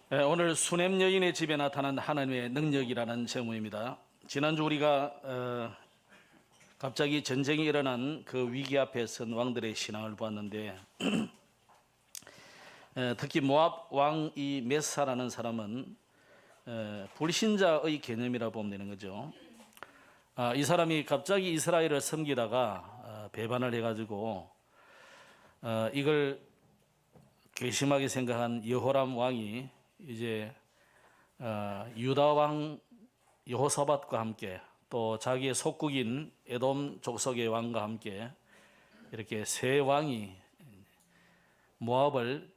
오늘 수냄 여인의 집에 나타난 하나님의 능력이라는 제목입니다. 지난주 우리가 갑자기 전쟁이 일어난 그 위기 앞에 선 왕들의 신앙을 보았는데 특히 모압 왕 이 메사라는 사람은 불신자의 개념이라 보면 되는 거죠. 이 사람이 갑자기 이스라엘을 섬기다가 배반을 해가지고 이걸 괘씸하게 생각한 여호람 왕이 이제 유다 왕 여호사밧과 함께 또 자기의 속국인 에돔 족속의 왕과 함께 이렇게 세 왕이 모압을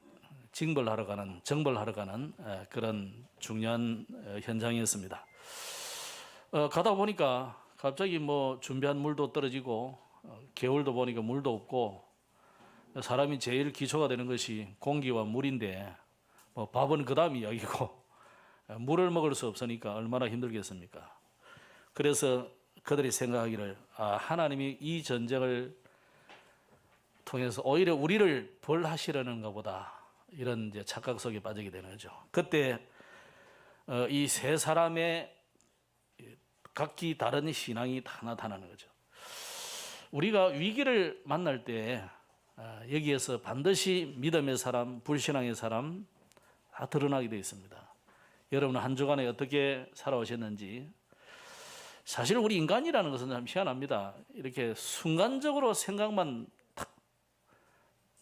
정벌하러 가는 그런 중요한 현장이었습니다. 가다 보니까 갑자기 뭐 준비한 물도 떨어지고 겨울도 보니까 물도 없고 사람이 제일 기초가 되는 것이 공기와 물인데 뭐 밥은 그 다음 이야기고 물을 먹을 수 없으니까 얼마나 힘들겠습니까? 그래서 그들이 생각하기를 하나님이 이 전쟁을 통해서 오히려 우리를 벌하시려는가 보다 이런 이제 착각 속에 빠지게 되는 거죠. 그때 이 세 사람의 각기 다른 신앙이 다 나타나는 거죠. 우리가 위기를 만날 때 여기에서 반드시 믿음의 사람, 불신앙의 사람 다 드러나게 되어 있습니다. 여러분은 한 주간에 어떻게 살아오셨는지. 사실 우리 인간이라는 것은 참 희한합니다. 이렇게 순간적으로 생각만 탁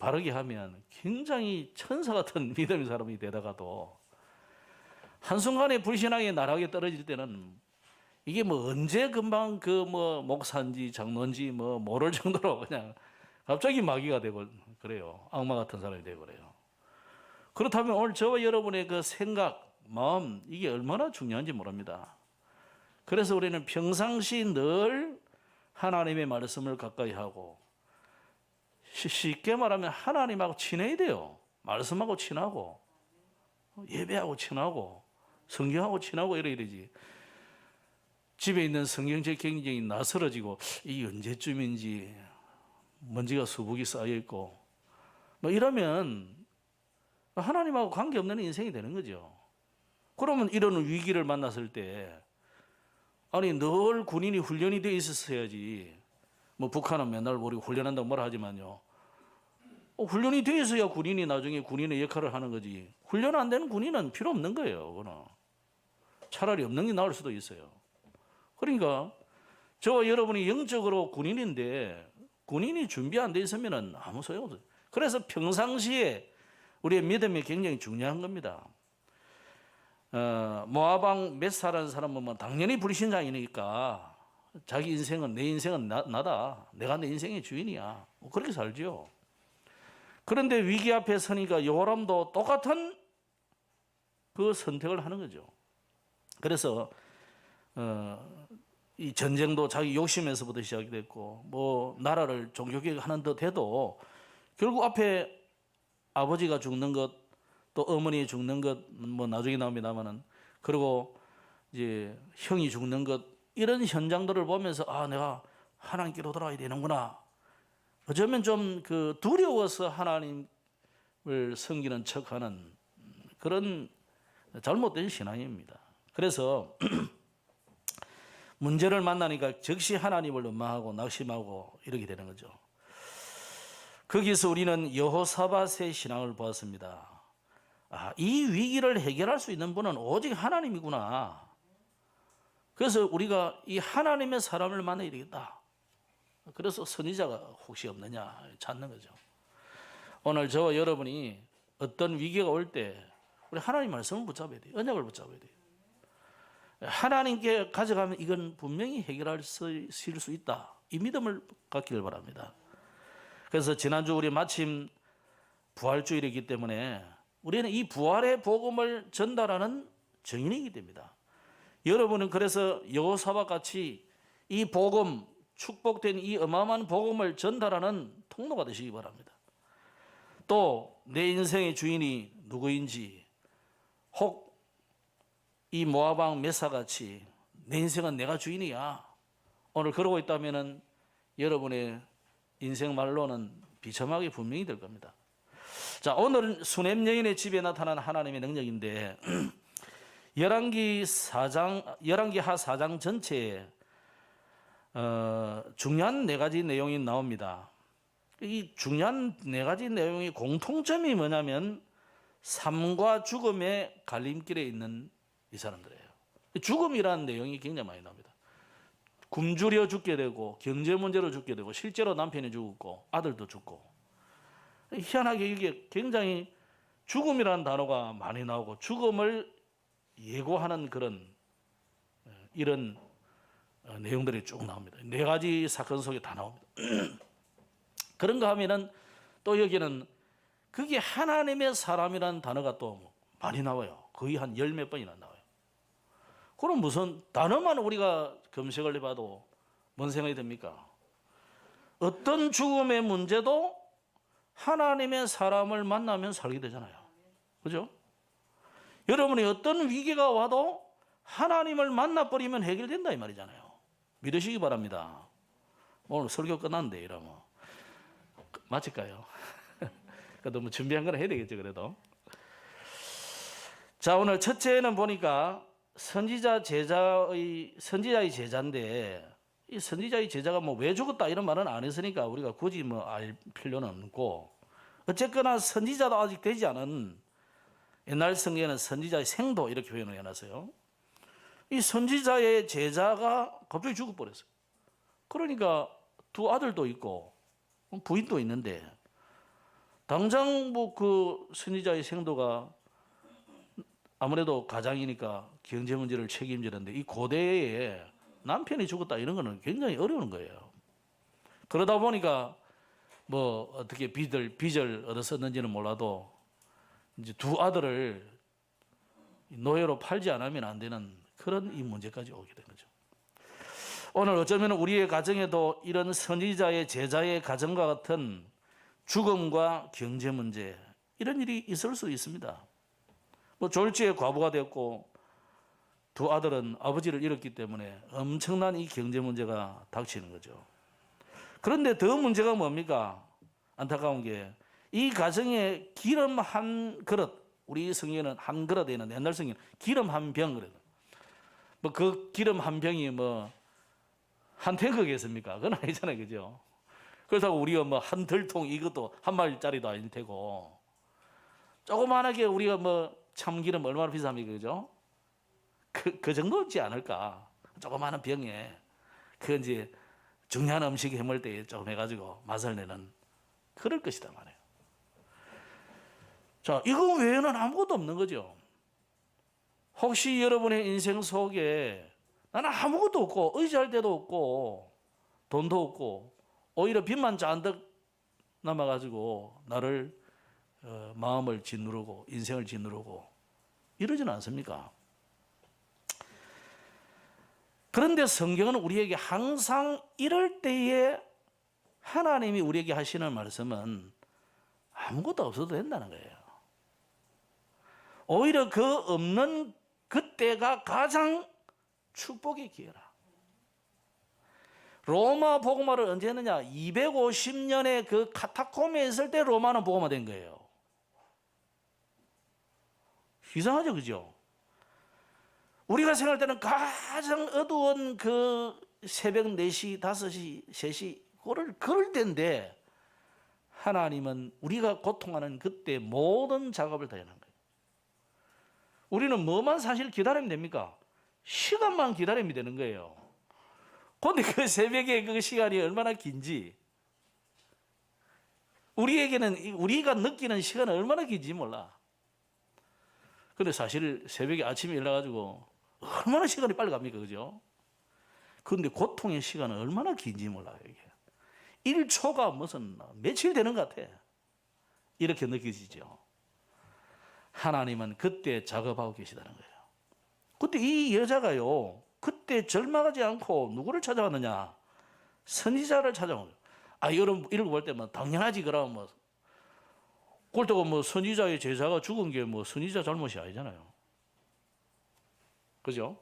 바르게 하면 굉장히 천사 같은 믿음의 사람이 되다가도 한순간에 불신앙의 나락에 떨어질 때는 이게 뭐 언제 금방 그 뭐 목사인지 장로인지 뭐 모를 정도로 그냥 갑자기 마귀가 되고 그래요. 악마 같은 사람이 되고 그래요. 그렇다면 오늘 저와 여러분의 그 생각, 마음 이게 얼마나 중요한지 모릅니다. 그래서 우리는 평상시 늘 하나님의 말씀을 가까이 하고 쉽게 말하면 하나님하고 친해야 돼요. 말씀하고 친하고 예배하고 친하고 성경하고 친하고 이래야 되지. 집에 있는 성경책 경쟁이 나서러지고 이 언제쯤인지 먼지가 수북이 쌓여있고 뭐 이러면 하나님하고 관계없는 인생이 되는 거죠. 그러면 이런 위기를 만났을 때 아니 늘 군인이 훈련이 되어 있었어야지. 뭐 북한은 맨날 우리 훈련한다고 뭐라 하지만요. 훈련이 되어 있어야 군인이 나중에 군인의 역할을 하는 거지. 훈련 안 되는 군인은 필요 없는 거예요. 그거는. 차라리 없는 게 나을 수도 있어요. 그러니까 저와 여러분이 영적으로 군인인데 군인이 준비 안 돼 있으면 아무 소용없어요. 그래서 평상시에 우리의 믿음이 굉장히 중요한 겁니다. 모압 왕 메사라는 사람은 뭐 당연히 불신자이니까 자기 인생은 내 인생은 나다. 내가 내 인생의 주인이야. 뭐 그렇게 살죠. 그런데 위기 앞에 서니까 여호람도 똑같은 그 선택을 하는 거죠. 그래서 이 전쟁도 자기 욕심에서부터 시작이 됐고 뭐 나라를 종교개혁 하는 듯 해도 결국 앞에 아버지가 죽는 것 또 어머니 죽는 것 뭐 나중에 나옵니다만은 그리고 이제 형이 죽는 것 이런 현장들을 보면서 내가 하나님께로 돌아와야 되는구나. 어쩌면 좀 그 두려워서 하나님을 섬기는 척하는 그런 잘못된 신앙입니다. 그래서 문제를 만나니까 즉시 하나님을 원망하고 낙심하고 이렇게 되는 거죠. 거기서 우리는 여호사밧의 신앙을 보았습니다. 이 위기를 해결할 수 있는 분은 오직 하나님이구나. 그래서 우리가 이 하나님의 사람을 만나야 되겠다. 그래서 선지자가 혹시 없느냐 찾는 거죠. 오늘 저와 여러분이 어떤 위기가 올 때 우리 하나님 말씀을 붙잡아야 돼요. 언약을 붙잡아야 돼요. 하나님께 가져가면 이건 분명히 해결할 수 있다. 이 믿음을 갖기를 바랍니다. 그래서 지난주 우리 마침 부활주일이기 때문에 우리는 이 부활의 복음을 전달하는 증인이기 됩니다. 여러분은 그래서 여호사밧 같이 이 복음, 축복된 이 어마어마한 복음을 전달하는 통로가 되시기 바랍니다. 또 내 인생의 주인이 누구인지 혹 이 모압 왕 메사같이 내 인생은 내가 주인이야. 오늘 그러고 있다면 여러분의 인생 말로는 비참하게 분명히 될 겁니다. 자, 오늘은 수냄 여인의 집에 나타난 하나님의 능력인데 열왕기 하 4장 전체에 중요한 네 가지 내용이 나옵니다. 이 중요한 네 가지 내용의 공통점이 뭐냐면 삶과 죽음의 갈림길에 있는 이 사람들이에요. 죽음이라는 내용이 굉장히 많이 나옵니다. 굶주려 죽게 되고 경제 문제로 죽게 되고 실제로 남편이 죽었고 아들도 죽고, 희한하게 이게 굉장히 죽음이라는 단어가 많이 나오고 죽음을 예고하는 그런 이런 내용들이 쭉 나옵니다. 네 가지 사건 속에 다 나옵니다. 그런가 하면은 또 여기는 그게 하나님의 사람이라는 단어가 또 많이 나와요. 거의 한 10몇 번이나 나와요. 그럼 무슨 단어만 우리가 검색을 해봐도 뭔 생각이 듭니까? 어떤 죽음의 문제도 하나님의 사람을 만나면 살게 되잖아요. 그죠? 여러분이 어떤 위기가 와도 하나님을 만나버리면 해결된다 이 말이잖아요. 믿으시기 바랍니다. 오늘 설교 끝났는데 이러면 마칠까요? 그래도 뭐 준비한 건 해야 되겠죠. 그래도 자, 오늘 첫째는 보니까 선지자의 제자인데, 이 선지자의 제자가 뭐 왜 죽었다 이런 말은 안 했으니까 우리가 굳이 뭐 알 필요는 없고, 어쨌거나 선지자도 아직 되지 않은, 옛날 성경에는 선지자의 생도 이렇게 표현을 해놨어요. 이 선지자의 제자가 갑자기 죽어버렸어요. 그러니까 두 아들도 있고 부인도 있는데, 당장 뭐 그 선지자의 생도가 아무래도 가장이니까 경제 문제를 책임지는데, 이 고대에 남편이 죽었다 이런 거는 굉장히 어려운 거예요. 그러다 보니까 뭐 어떻게 빚을 얻었었는지는 몰라도 이제 두 아들을 노예로 팔지 않으면 안 되는 그런 이 문제까지 오게 된 거죠. 오늘 어쩌면 우리의 가정에도 이런 선지자의 제자의 가정과 같은 죽음과 경제 문제, 이런 일이 있을 수 있습니다. 뭐 졸지에 과부가 됐고 두 아들은 아버지를 잃었기 때문에 엄청난 이 경제 문제가 닥치는 거죠. 그런데 더 문제가 뭡니까? 안타까운 게 이 가정에 기름 한 그릇, 우리 성경에는 한 그릇에 있는, 옛날 성경에는 기름 한 병 그래요. 뭐 그 기름 한 병이 뭐 한 탱크겠습니까? 그건 아니잖아요, 그죠? 그렇다고 우리가 뭐 한 들통 이것도 한 마리짜리도 아닐 테고, 조그만하게 우리가 뭐 참기름 얼마나 비쌉니까, 그죠? 그 정도지 않을까? 조그마한 병에 그 이제 중요한 음식 해먹을 때 조금 해가지고 맛을 내는 그럴 것이다 말이에요. 자, 이거 외에는 아무것도 없는 거죠. 혹시 여러분의 인생 속에 나는 아무것도 없고 의지할 데도 없고 돈도 없고 오히려 빚만 잔뜩 남아가지고 나를 마음을 짓누르고 인생을 짓누르고 이러지는 않습니까? 그런데 성경은 우리에게 항상 이럴 때에 하나님이 우리에게 하시는 말씀은 아무것도 없어도 된다는 거예요. 오히려 그 없는 그때가 가장 축복의 기회라. 로마 복음화를 언제 했느냐? 250년의 그 카타콤에 있을 때 로마는 복음화된 거예요. 이상하죠, 그죠? 우리가 생각할 때는 가장 어두운 그 새벽 4시, 5시, 3시 그럴 때인데, 하나님은 우리가 고통하는 그때 모든 작업을 다 해놓은 거예요. 우리는 뭐만 사실 기다리면 됩니까? 시간만 기다리면 되는 거예요. 그런데 그 새벽에 그 시간이 얼마나 긴지, 우리에게는 우리가 느끼는 시간은 얼마나 긴지 몰라. 근데 사실 새벽에 아침에 일어나가지고 얼마나 시간이 빨리 갑니까, 그죠? 그런데 고통의 시간은 얼마나 긴지 몰라요, 이게. 1초가 무슨 며칠 되는 것 같아. 이렇게 느껴지죠. 하나님은 그때 작업하고 계시다는 거예요. 그때 이 여자가요, 그때 절망하지 않고 누구를 찾아왔느냐? 선지자를 찾아온 거예요. 아, 여러분 읽어볼 때만 당연하지, 그러면 뭐. 그렇다고 뭐 선지자의 제자가 죽은 게 뭐 선지자 잘못이 아니잖아요. 그죠?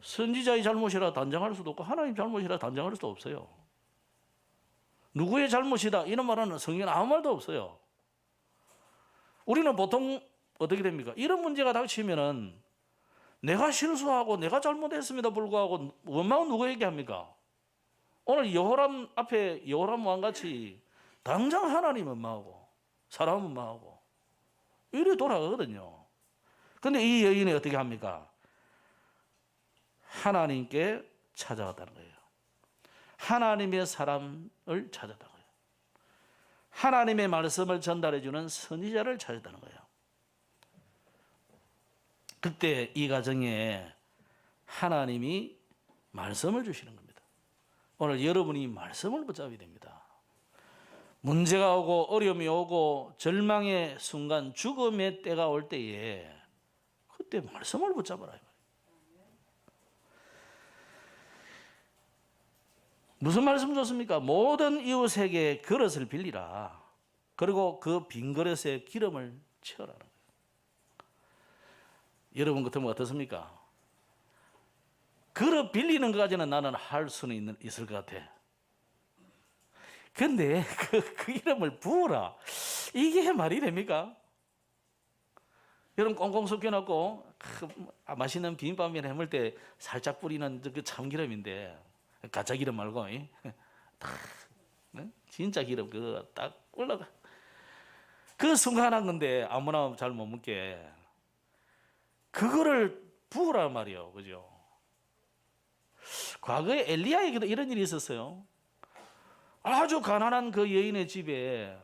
선지자의 잘못이라 단정할 수도 없고 하나님 잘못이라 단정할 수도 없어요. 누구의 잘못이다 이런 말은 성경에 아무 말도 없어요. 우리는 보통 어떻게 됩니까? 이런 문제가 닥치면은 내가 실수하고 내가 잘못했음에도 불구하고 원망은 누구에게 합니까? 오늘 여호람 앞에 여호람 왕같이 당장 하나님 원망하고 사람 원망하고 이래 돌아가거든요. 근데 이 여인이 어떻게 합니까? 하나님께 찾아갔다는 거예요. 하나님의 사람을 찾았다는 거예요. 하나님의 말씀을 전달해주는 선지자를 찾았다는 거예요. 그때 이 가정에 하나님이 말씀을 주시는 겁니다. 오늘 여러분이 말씀을 붙잡아야 됩니다. 문제가 오고 어려움이 오고 절망의 순간 죽음의 때가 올 때에 그때 말씀을 붙잡아라. 무슨 말씀 줬습니까? 모든 이웃에게 그릇을 빌리라. 그리고 그 빈 그릇에 기름을 채워라는 거예요. 여러분 같으면 어떻습니까? 그릇 빌리는 것까지는 나는 할 수는 있을 것 같아. 근데 그 기름을 부으라. 이게 말이 됩니까? 여러분 꽁꽁 섞여놓고 맛있는 비빔밥이나 해먹을 때 살짝 뿌리는 그 참기름인데 가짜 기름 말고 진짜 기름 그거 딱 올라가. 그 순간 한 건데 아무나 잘 못 먹게 그거를 부으란 말이에요. 그죠? 과거에 엘리야에게도 이런 일이 있었어요. 아주 가난한 그 여인의 집에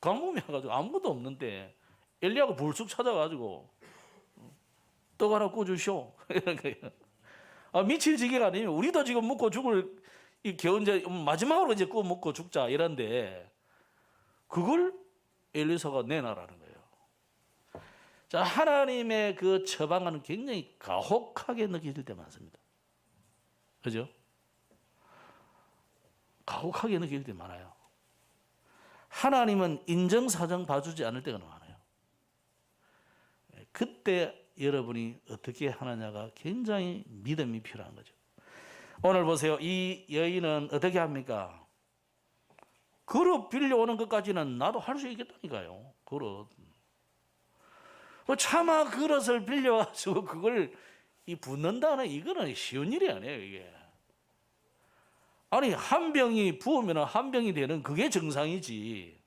가뭄이 와가지고 아무것도 없는데 엘리야가 불쑥 찾아가지고 떡 하나 구워주시오. 이런 거예요. 미칠 지경이 아니면 우리도 지금 먹고 죽을 이 겨우제 마지막으로 이제 구워 먹고 죽자 이런데 그걸 엘리사가 내놔라는 거예요. 자, 하나님의 그 처방은 굉장히 가혹하게 느껴질 때 많습니다. 그죠? 가혹하게 느낄 때 많아요. 하나님은 인정사정 봐주지 않을 때가 많아요. 그때 여러분이 어떻게 하느냐가 굉장히 믿음이 필요한 거죠. 오늘 보세요. 이 여인은 어떻게 합니까? 그릇 빌려오는 것까지는 나도 할 수 있겠다니까요. 그릇. 차마 그릇을 빌려가지고 그걸 붓는다는 이거는 쉬운 일이 아니에요. 이게. 아니 한 병이 부으면 한 병이 되는 그게 정상이지.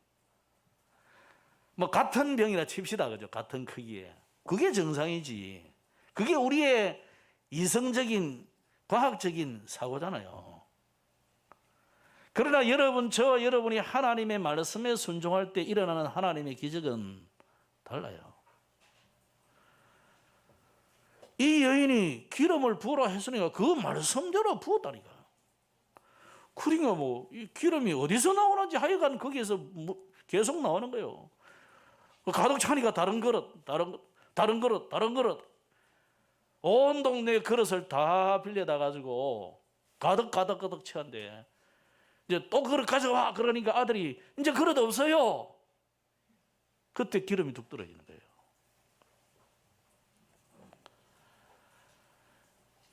뭐 같은 병이라 칩시다. 그죠? 같은 크기에. 그게 정상이지. 그게 우리의 이성적인 과학적인 사고잖아요. 그러나 여러분이 하나님의 말씀에 순종할 때 일어나는 하나님의 기적은 달라요. 이 여인이 기름을 부으라 했으니까 그 말씀대로 부었다니까. 그러니까 이 기름이 어디서 나오는지 하여간 거기에서 계속 나오는 거예요. 가득 차니까 다른 그릇, 다른 그릇. 온 동네 그릇을 다 빌려다 가지고 가득 채운데 이제 또 그릇 가져와 그러니까 아들이 이제 그릇 없어요. 그때 기름이 뚝 떨어지는 거예요.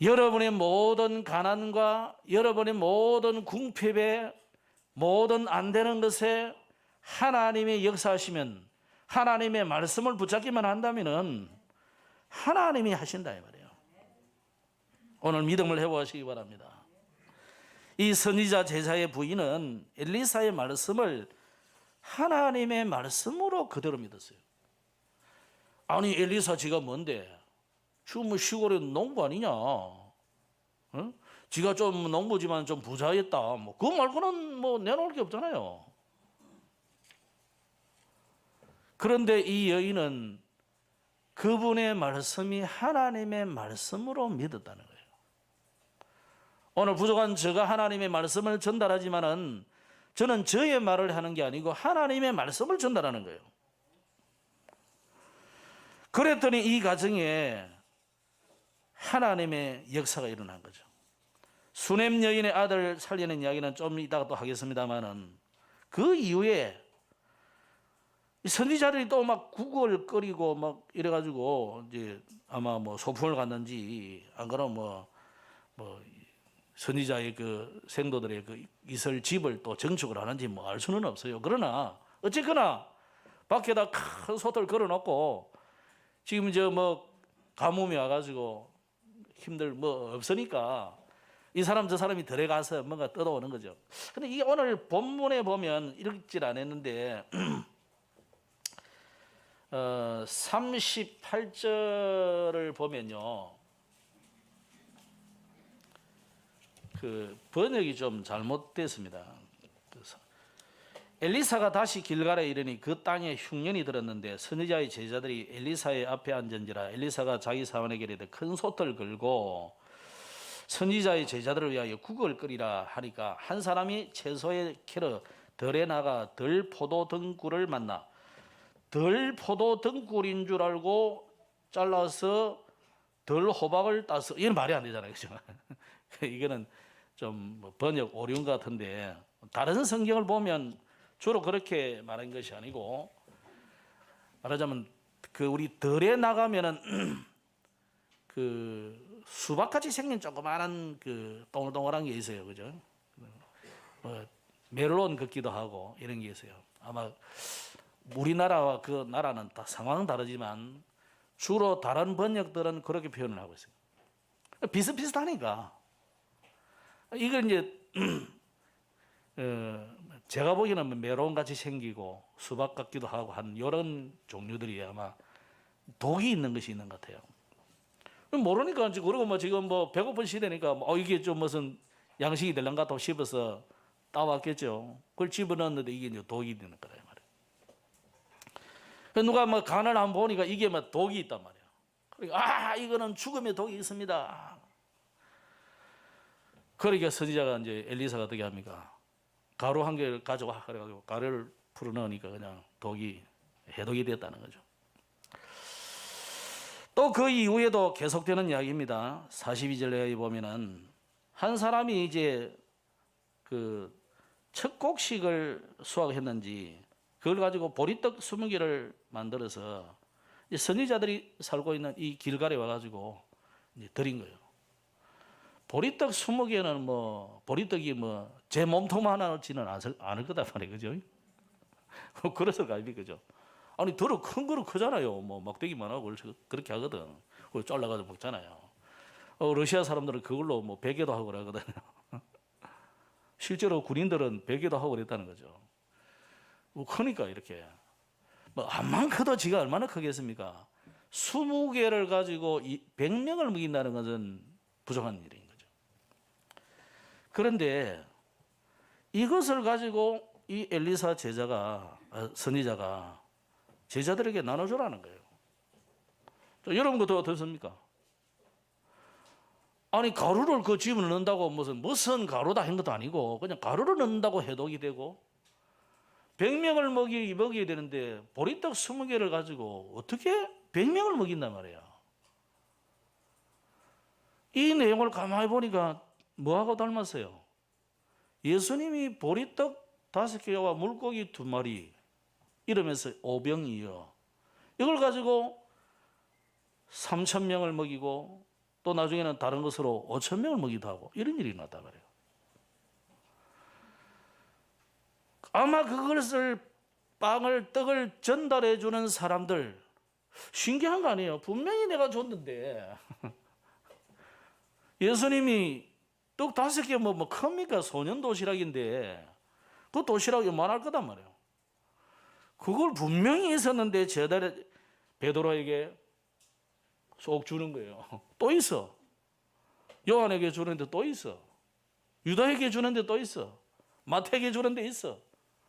여러분의 모든 가난과 여러분의 모든 궁핍에 모든 안 되는 것에 하나님의 역사하시면 하나님의 말씀을 붙잡기만 한다면은 하나님이 하신다 이 말이에요. 오늘 믿음을 회복하시기 바랍니다. 이 선지자 제사의 부인은 엘리사의 말씀을 하나님의 말씀으로 그대로 믿었어요. 아니 엘리사 지가 뭔데? 지금 뭐 시골에 농부 아니냐? 어? 지가 좀 농부지만 좀 부자였다. 뭐 그거 말고는 뭐 내놓을 게 없잖아요. 그런데 이 여인은 그분의 말씀이 하나님의 말씀으로 믿었다는 거예요. 오늘 부족한 제가 하나님의 말씀을 전달하지만은 저는 저의 말을 하는 게 아니고 하나님의 말씀을 전달하는 거예요. 그랬더니 이 가정에 하나님의 역사가 일어난 거죠. 수넴 여인의 아들 살리는 이야기는 좀 이따가 또 하겠습니다만은 그 이후에 선지자들이 또 막 구걸거리고 막 이래가지고 이제 아마 뭐 소풍을 갔는지 안 그러면 뭐 선지자의 그 생도들의 그 이설 집을 또 정축을 하는지 뭐 알 수는 없어요. 그러나 어쨌거나 밖에다 큰 솥을 걸어놓고 지금 가뭄이 와가지고 힘들 없으니까 이 사람 저 사람이 들어가서 뭔가 뜯어오는 거죠. 근데 이게 오늘 본문에 보면 읽질 않았는데 38절을 보면요, 그 번역이 좀 잘못됐습니다. 그래서 엘리사가 다시 길갈에 이르니 그 땅에 흉년이 들었는데 선지자의 제자들이 엘리사의 앞에 앉은지라. 엘리사가 자기 사원에게 이르되 큰 솥을 걸고 선지자의 제자들을 위하여 국을 끓이라 하니까 한 사람이 채소에 캐러 들에 나가 들 포도 등굴을 만나 들 포도 등굴인 줄 알고 잘라서 들 호박을 따서, 이건 말이 안 되잖아요, 그죠? 이거는 좀 번역 오류 같은데 다른 성경을 보면 주로 그렇게 말한 것이 아니고, 말하자면 그 우리 들에 나가면은 그 수박같이 생긴 조그마한 그 동글동글한 게 있어요, 그죠? 멜론 같기도 하고 이런 게 있어요. 아마 우리나라와 그 나라는 다 상황은 다르지만 주로 다른 번역들은 그렇게 표현을 하고 있어요. 비슷비슷하니까. 이걸 이제 제가 보기에는 메론 같이 생기고 수박 같기도 하고 한 이런 종류들이 아마 독이 있는 것이 있는 것 같아요. 모르니까 그리고 지금 배고픈 시대니까 이게 좀 무슨 양식이 될란가 또 씹어서 따왔겠죠. 그걸 집어넣었는데 이게 이제 독이 있는 거라 말이에요. 누가 간을 한번 보니까 이게 독이 있단 말이에요. 그러니까 이거는 죽음의 독이 있습니다. 그러니까 선지자가 이제 엘리사가 어떻게 합니까? 가루 한 개를 가져와 그래가지고 가루를 풀어 넣으니까 그냥 해독이 됐다는 거죠. 또 그 이후에도 계속되는 이야기입니다. 42절에 보면은 한 사람이 이제 그 첫 곡식을 수확했는지 그걸 가지고 보리떡 20개를 만들어서 선지자들이 살고 있는 이 길갈에 와가지고 이제 드린 거예요. 보리떡 20개는 보리떡이 제 몸통 하나 넣지는 않을 거다 말이에요, 그죠? 그래서 갈비, 그죠? 아니 더러 큰 거로 크잖아요. 막대기만 하고 그렇게 하거든. 그걸 잘라가지고 먹잖아요. 러시아 사람들은 그걸로 베개도 하고 그러거든요. 실제로 군인들은 베개도 하고 그랬다는 거죠. 크니까 이렇게 암만 커도 지가 얼마나 크겠습니까? 20개를 가지고 100명을 먹인다는 것은 부족한 일인 거죠. 그런데 이것을 가지고 이 엘리사 선지자가 제자들에게 나눠주라는 거예요. 여러분 것도 어떻습니까? 아니 가루를 그 집을 넣는다고 무슨 가루다 한 것도 아니고 그냥 가루를 넣는다고 해독이 되고 100명을 먹여야 되는데 보리떡 20개를 가지고 어떻게 100명을 먹인단 말이야. 이 내용을 가만히 보니까 뭐하고 닮았어요? 예수님이 보리떡 5개와 물고기 2마리 이러면서 5병이요. 이걸 가지고 3,000명을 먹이고 또 나중에는 다른 것으로 5,000명을 먹이기도 하고 이런 일이 났다 그래요. 아마 그것을 떡을 전달해 주는 사람들 신기한 거 아니에요? 분명히 내가 줬는데 예수님이 떡 5개 큽니까? 소년 도시락인데 그 도시락이 요만할 거단 말이에요. 그걸 분명히 있었는데 베드로에게 쏙 주는 거예요. 또 있어. 요한에게 주는데 또 있어. 유다에게 주는데 또 있어. 마태에게 주는데 있어.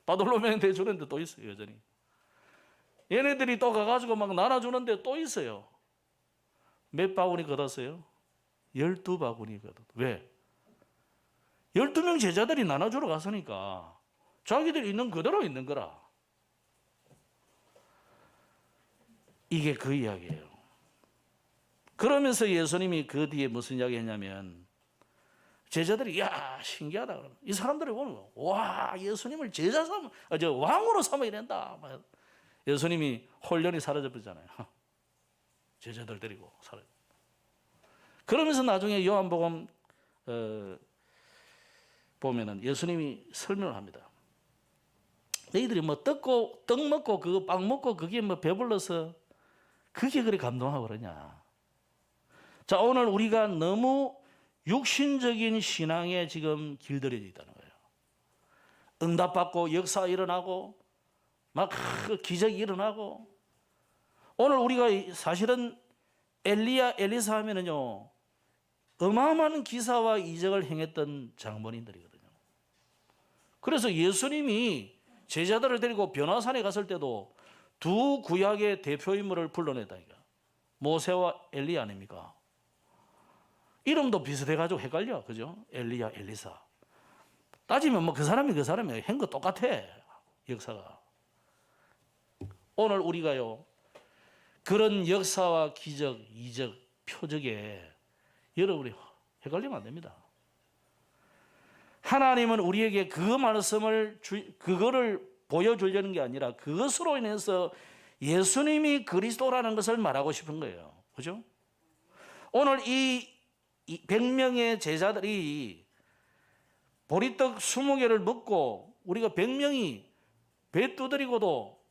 바돌로메한테 주는데 또 있어요, 여전히. 얘네들이 또 가가지고 나눠주는데 또 있어요. 몇 바구니 걷었어요? 12바구니 걷었어요. 왜? 12명 제자들이 나눠주러 갔으니까 자기들이 있는 그대로 있는 거라. 이게 그 이야기예요. 그러면서 예수님이 그 뒤에 무슨 이야기 했냐면 제자들이 신기하다 그러면 이 사람들이 보는 거야. 예수님을 왕으로 삼아야 된다. 예수님이 홀연히 사라져 버리잖아요. 제자들 데리고 사라져. 그러면서 나중에 요한복음 보면은 예수님이 설명을 합니다. 너희들이 뭐 떡 먹고 그거 빵 먹고 그게 뭐 배불러서 그게 그리 감동하고 그러냐. 자, 오늘 우리가 너무 육신적인 신앙에 지금 길들여져 있다는 거예요. 응답받고 역사 일어나고 막 기적이 일어나고. 오늘 우리가 사실은 엘리야, 엘리사 하면은요 어마어마한 기사와 이적을 행했던 장본인들이거든요. 그래서 예수님이 제자들을 데리고 변화산에 갔을 때도 두 구약의 대표 인물을 불러냈다니까. 모세와 엘리야 아닙니까? 이름도 비슷해가지고 헷갈려, 그죠? 엘리야, 엘리사. 따지면 뭐 그 사람이 한 거 똑같아, 역사가. 오늘 우리가요 그런 역사와 기적, 이적, 표적에 여러분이 헷갈리면 안 됩니다. 하나님은 우리에게 그 말씀을 그거를 보여주려는 게 아니라 그것으로 인해서 예수님이 그리스도라는 것을 말하고 싶은 거예요. 그죠? 오늘 이 100명의 제자들이 보리떡 20개를 먹고 우리가 100명이 배 두드리고도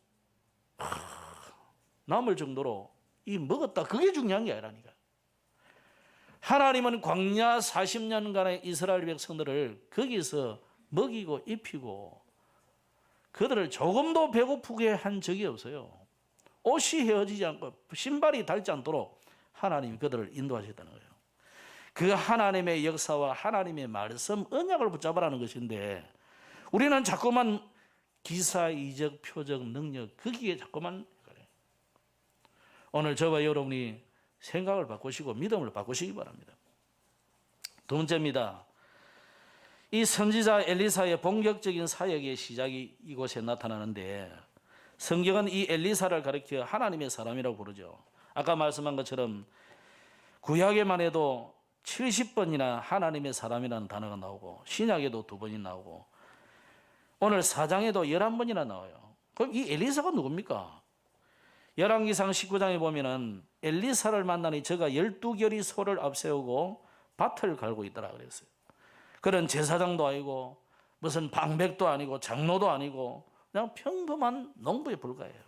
남을 정도로 이 먹었다. 그게 중요한 게 아니라니까. 하나님은 광야 40년간의 이스라엘 백성들을 거기서 먹이고 입히고 그들을 조금도 배고프게 한 적이 없어요. 옷이 헤어지지 않고 신발이 닳지 않도록 하나님이 그들을 인도하셨다는 거예요. 그 하나님의 역사와 하나님의 말씀, 언약을 붙잡으라는 것인데 우리는 자꾸만 기사, 이적, 표적, 능력 거기에 자꾸만 헷갈려요. 오늘 저와 여러분이 생각을 바꾸시고 믿음을 바꾸시기 바랍니다. 두 번째입니다. 이 선지자 엘리사의 본격적인 사역의 시작이 이곳에 나타나는데 성경은 이 엘리사를 가리켜 하나님의 사람이라고 부르죠. 아까 말씀한 것처럼 구약에만 해도 70번이나 하나님의 사람이라는 단어가 나오고 신약에도 2번이 나오고 오늘 4장에도 11번이나 나와요. 그럼 이 엘리사가 누굽니까? 열왕기상 19장에 보면은 엘리사를 만나니 저가 12결의 소를 앞세우고 밭을 갈고 있더라 그랬어요. 그런 제사장도 아니고 무슨 방백도 아니고 장로도 아니고 그냥 평범한 농부에 불과해요.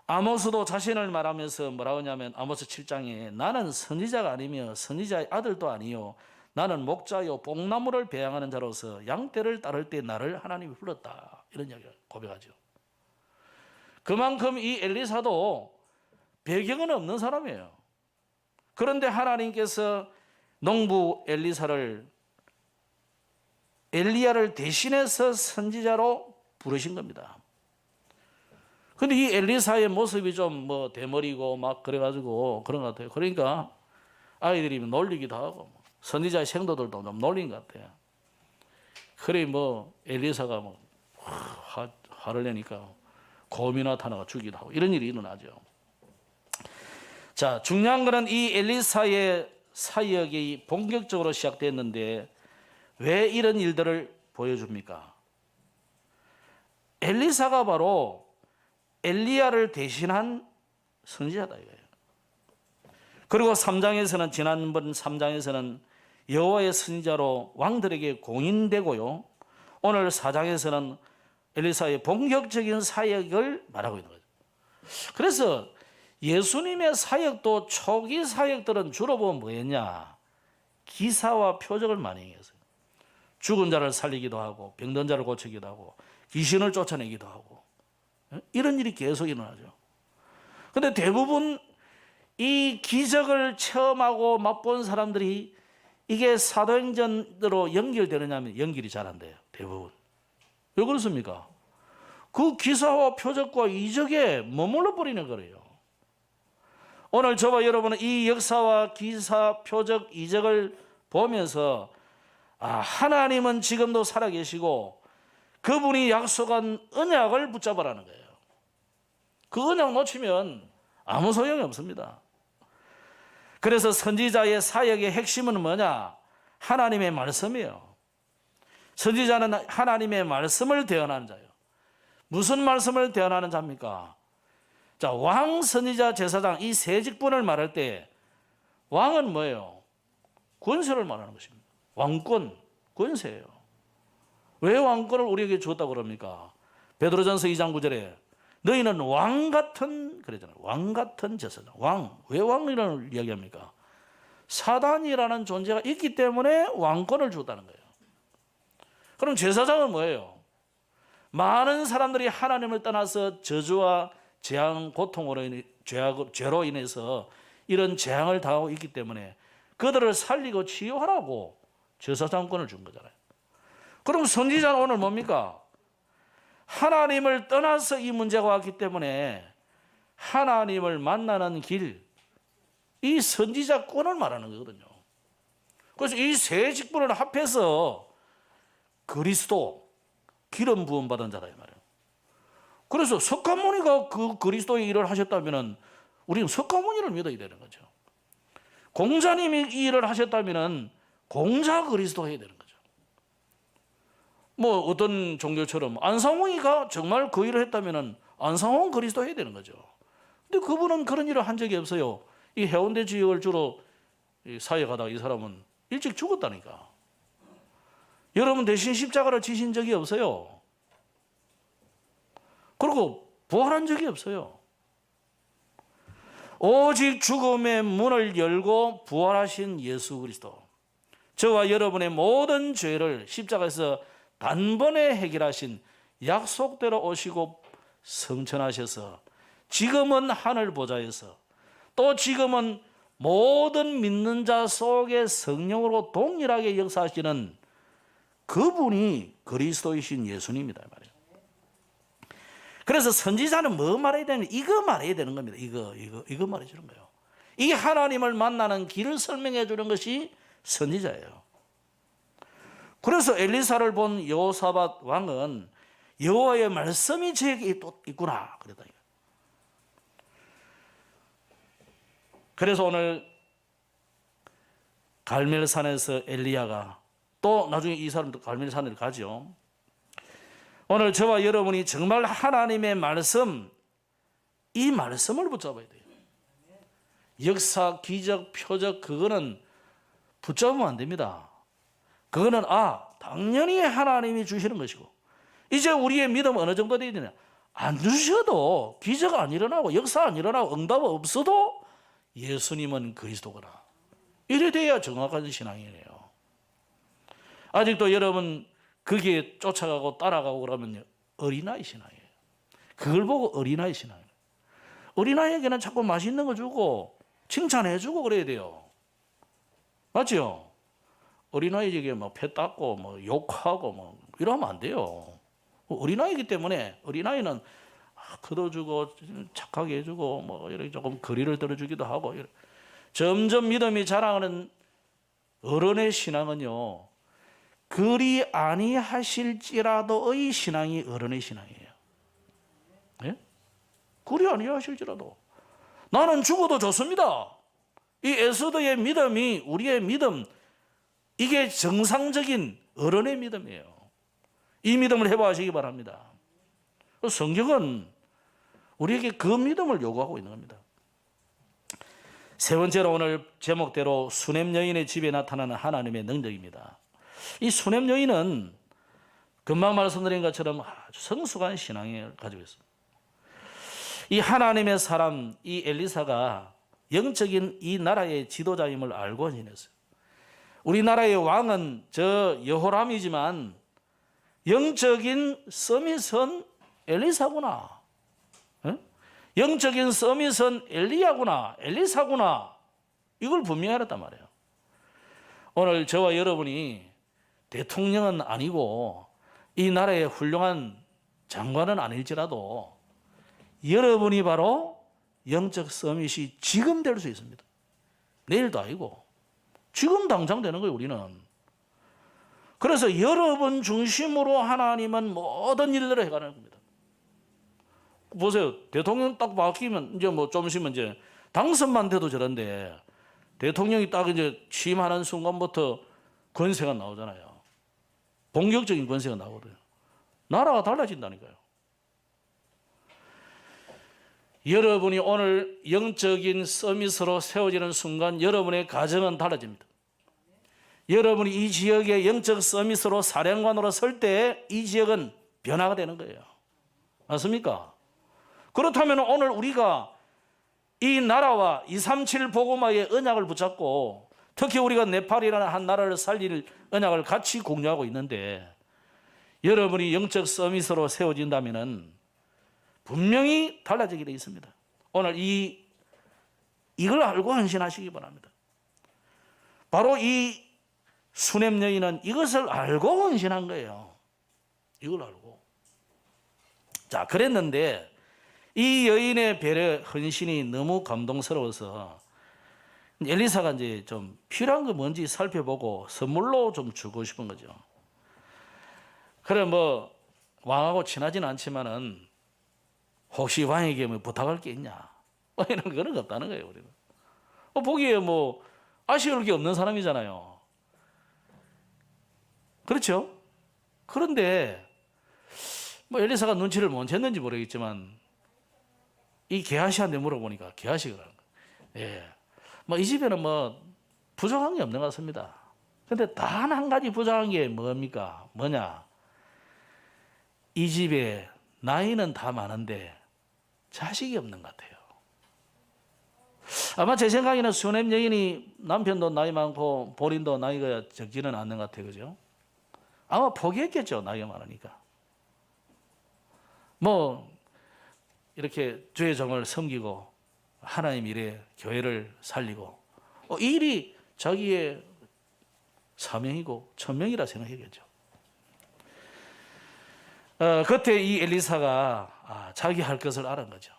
아모스도 자신을 말하면서 뭐라고 하냐면 아모스 7장에 나는 선지자가 아니며 선지자의 아들도 아니요 나는 목자요 뽕나무를 배양하는 자로서 양떼를 따를 때 나를 하나님이 불렀다. 이런 이야기를 고백하죠. 그만큼 이 엘리사도 배경은 없는 사람이에요. 그런데 하나님께서 농부 엘리야를 대신해서 선지자로 부르신 겁니다. 근데 이 엘리사의 모습이 좀 뭐 대머리고 막 그래가지고 그런 것 같아요. 그러니까 아이들이 놀리기도 하고 선지자의 생도들도 좀 놀린 것 같아요. 그래 뭐 엘리사가 뭐 화를 내니까 곰이 나타나가 죽이기도 하고 이런 일이 일어나죠. 자, 중요한 것은 이 엘리사의 사역이 본격적으로 시작됐는데 왜 이런 일들을 보여줍니까? 엘리사가 바로 엘리야를 대신한 선지자다 이거예요. 그리고 3장에서는 지난번 3장에서는 여호와의 선지자로 왕들에게 공인되고요. 오늘 4장에서는 엘리사의 본격적인 사역을 말하고 있는 거죠. 그래서 예수님의 사역도 초기 사역들은 주로 보면 뭐였냐? 기사와 표적을 많이 했어요. 죽은 자를 살리기도 하고 병든 자를 고치기도 하고 귀신을 쫓아내기도 하고 이런 일이 계속 일어나죠. 그런데 대부분 이 기적을 체험하고 맛본 사람들이 이게 사도행전으로 연결되느냐 하면 연결이 잘 안 돼요. 대부분. 왜 그렇습니까? 그 기사와 표적과 이적에 머물러 버리는 거예요. 오늘 저와 여러분은 이 역사와 기사, 표적, 이적을 보면서 하나님은 지금도 살아계시고 그분이 약속한 언약을 붙잡으라는 거예요. 그 언약 놓치면 아무 소용이 없습니다. 그래서 선지자의 사역의 핵심은 뭐냐? 하나님의 말씀이에요. 선지자는 하나님의 말씀을 대언하는 자예요. 무슨 말씀을 대언하는 자입니까? 자, 왕, 선지자, 제사장 이 세 직분을 말할 때 왕은 뭐예요? 권세를 말하는 것입니다. 왕권, 권세예요. 왜 왕권을 우리에게 주었다고 그럽니까? 베드로전서 2장 9절에 너희는 왕 같은, 그러잖아요. 왕 같은 제사장. 왕. 왜 왕이라는 이야기합니까? 사단이라는 존재가 있기 때문에 왕권을 주었다는 거예요. 그럼 제사장은 뭐예요? 많은 사람들이 하나님을 떠나서 저주와 재앙, 고통으로 인해, 죄로 인해서 이런 재앙을 당하고 있기 때문에 그들을 살리고 치유하라고 제사장권을 준 거잖아요. 그럼 선지자는 오늘 뭡니까? 하나님을 떠나서 이 문제가 왔기 때문에 하나님을 만나는 길, 이 선지자권을 말하는 거거든요. 그래서 이 세 직분을 합해서 그리스도, 기름 부음 받은 자다 이 말이에요. 그래서 석가모니가 그 그리스도의 일을 하셨다면 우리는 석가모니를 믿어야 되는 거죠. 공자님이 이 일을 하셨다면 공자 그리스도 해야 되는 거죠. 뭐 어떤 종교처럼 안상홍이가 정말 그 일을 했다면 안상홍 그리스도 해야 되는 거죠. 근데 그분은 그런 일을 한 적이 없어요. 이 해운대 지역을 주로 사역하다가 이 사람은 일찍 죽었다니까. 여러분 대신 십자가를 지신 적이 없어요. 그리고 부활한 적이 없어요. 오직 죽음의 문을 열고 부활하신 예수 그리스도, 저와 여러분의 모든 죄를 십자가에서 단번에 해결하신, 약속대로 오시고 성천하셔서 지금은 하늘 보좌에서, 또 지금은 모든 믿는 자 속에 성령으로 동일하게 역사하시는 그분이 그리스도이신 예수님이다 말이에요. 그래서 선지자는 뭐 말해야 되는, 이거 말해야 되는 겁니다. 이거 말해 주는 거예요. 이 하나님을 만나는 길을 설명해 주는 것이 선지자예요. 그래서 엘리사를 본 여호사밧 왕은 여호와의 말씀이 저에게 또 있구나 그랬다. 그래서 오늘 갈멜산에서 엘리야가, 또 나중에 이 사람도 갈멜산을 가죠. 오늘 저와 여러분이 정말 하나님의 말씀, 이 말씀을 붙잡아야 돼요. 역사, 기적, 표적, 그거는 붙잡으면 안 됩니다. 그거는 당연히 하나님이 주시는 것이고, 이제 우리의 믿음은 어느 정도 되어야 되냐? 안 주셔도, 기적 안 일어나고 역사 안 일어나고 응답 없어도 예수님은 그리스도구나, 이래 돼야 정확한 신앙이에요. 아직도 여러분 거기에 쫓아가고 따라가고 그러면 어린아이 신앙이에요. 그걸 보고 어린아이 신앙이에요. 어린아이에게는 자꾸 맛있는 거 주고 칭찬해 주고 그래야 돼요. 맞죠? 어린아이에게 뭐 폐 닦고 뭐 욕하고 뭐 이러면 안 돼요. 어린아이기 때문에, 어린아이는 걷어주고 착하게 해주고 뭐 이렇게 조금 거리를 들어주기도 하고, 점점 믿음이 자라는 어른의 신앙은요, 그리 아니하실지라도의 신앙이 어른의 신앙이에요. 예? 그리 아니하실지라도 나는 죽어도 좋습니다. 이 에스더의 믿음이, 우리의 믿음, 이게 정상적인 어른의 믿음이에요. 이 믿음을 해보시기 바랍니다. 성경은 우리에게 그 믿음을 요구하고 있는 겁니다. 세 번째로 오늘 제목대로 수냄 여인의 집에 나타나는 하나님의 능력입니다. 이 수냄 여인은 금방 말씀드린 것처럼 아주 성숙한 신앙을 가지고 있습니다. 이 하나님의 사람, 이 엘리사가 영적인 이 나라의 지도자임을 알고 지냈어요. 우리나라의 왕은 저 여호람이지만 영적인 서밋은 엘리사구나, 영적인 서밋은 엘리야구나, 엘리사구나, 이걸 분명히 알았단 말이에요. 오늘 저와 여러분이 대통령은 아니고 이 나라의 훌륭한 장관은 아닐지라도 여러분이 바로 영적 서밋이 지금 될 수 있습니다. 내일도 아니고 지금 당장 되는 거예요, 우리는. 그래서 여러분 중심으로 하나님은 모든 일들을 해가는 겁니다. 보세요. 대통령 딱 바뀌면 이제 뭐 좀 있으면 이제 당선만 돼도 저런데 대통령이 딱 이제 취임하는 순간부터 권세가 나오잖아요. 본격적인 권세가 나오거든요. 나라가 달라진다니까요. 여러분이 오늘 영적인 서밋으로 세워지는 순간 여러분의 가정은 달라집니다. 여러분이 이 지역의 영적 서밋으로 사령관으로 설 때 이 지역은 변화가 되는 거예요. 맞습니까? 그렇다면 오늘 우리가 이 나라와 237 복음화의 언약을 붙잡고 특히 우리가 네팔이라는 한 나라를 살릴 언약을 같이 공유하고 있는데 여러분이 영적 서밋으로 세워진다면 분명히 달라지게 되어 있습니다. 오늘 이걸 알고 헌신하시기 바랍니다. 바로 이 수냄 여인은 이것을 알고 헌신한 거예요. 이걸 알고. 자, 그랬는데 이 여인의 배려 헌신이 너무 감동스러워서 엘리사가 이제 좀 필요한 거 뭔지 살펴보고 선물로 좀 주고 싶은 거죠. 그래 뭐 왕하고 친하지는 않지만은 혹시 왕에게 뭐 부탁할 게 있냐? 이런 그런 거 없다는 거예요, 우리는. 보기에 뭐 아쉬울 게 없는 사람이잖아요. 그렇죠? 그런데 뭐 엘리사가 눈치를 못 챘는지 모르겠지만 이 게하시한테 물어보니까 게하시가 그러는 거예요. 예. 뭐 이 집에는 뭐 부족한 게 없는 것 같습니다. 근데 단 한 가지 부족한 게 뭡니까? 뭐냐? 이 집에 나이는 다 많은데 자식이 없는 것 같아요. 아마 제 생각에는 수냄 여인이 남편도 나이 많고 본인도 나이가 적지는 않는 것 같아요. 그죠? 아마 포기했겠죠. 나이가 많으니까. 뭐 이렇게 주의 종을 섬기고 하나님 일에 교회를 살리고 이 일이 자기의 사명이고 천명이라 생각했겠죠. 그때 이 엘리사가 자기 할 것을 알은 거죠.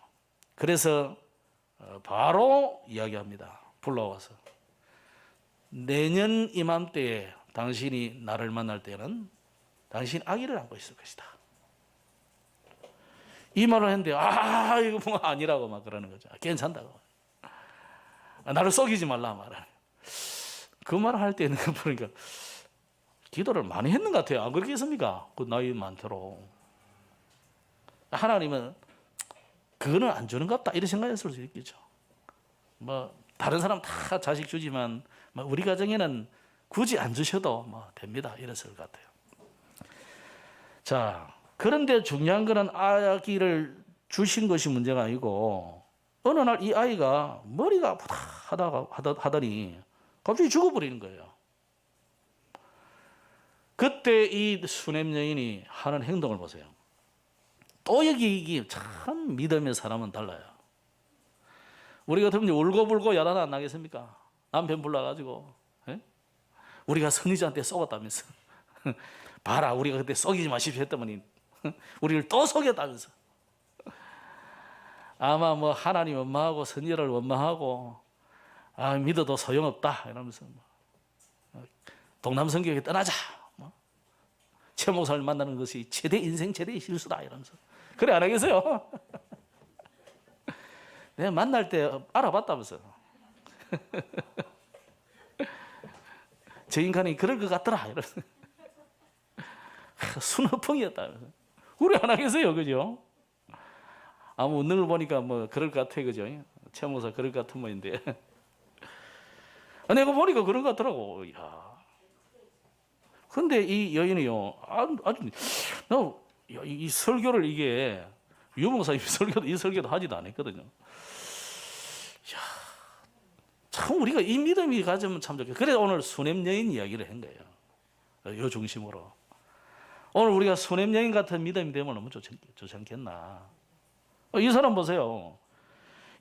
그래서 바로 이야기합니다. 불러와서 내년 이맘때에 당신이 나를 만날 때는 당신 아기를 안고 있을 것이다. 이 말을 했는데 이거 뭐 아니라고 막 그러는 거죠. 괜찮다고. 나를 속이지 말라 말을. 그 말을 할 때는 보니까 기도를 많이 했는 것 같아요. 안 그렇겠습니까? 그 나이 많도록. 하나님은 그거는 안 주는 것 같다 이런 생각했을 수 있겠죠. 뭐 다른 사람 다 자식 주지만 뭐 우리 가정에는 굳이 안 주셔도 뭐 됩니다 이랬을 것 같아요. 자, 그런데 중요한 거는 아기를 주신 것이 문제가 아니고 어느 날 이 아이가 머리가 아프다 하더니 갑자기 죽어버리는 거예요. 그때 이 수냄 여인이 하는 행동을 보세요. 또 여기 이게 참 믿음의 사람은 달라요. 우리 같으면 울고불고 야단 안 나겠습니까? 남편 불러가지고 우리가 선지자한테 속았다면서 봐라 우리가 그때 속이지 마십시오 했더니 우리를 또 속였다면서 아마 뭐 하나님 원망하고 선지자를 원망하고 믿어도 소용없다 이러면서 동남성교회 떠나자 최 목사를 만나는 것이 인생 최대의 실수다 이러면서 그래 안 하겠어요? 내가 만날 때 알아봤다면서 저 인간이 그럴 것 같더라 이러면서 순허풍이었다면서 우리 안 하겠어요? 그죠? 아무 웃는 걸 보니까 뭐 그럴 것 같아 그죠? 최 목사 그럴 것 같은 모인데 내가 보니까 그런 것 같더라고. 야. 근데 이 여인이요 아주 이 설교를 이게 유 목사님이 이 설교도 하지도 않았거든요. 야, 참 우리가 이 믿음이 가지면 참 좋겠어요. 그래서 오늘 수냄 여인 이야기를 한 거예요. 요 중심으로. 오늘 우리가 수냄 여인 같은 믿음이 되면 너무 좋지 않겠나. 이 사람 보세요.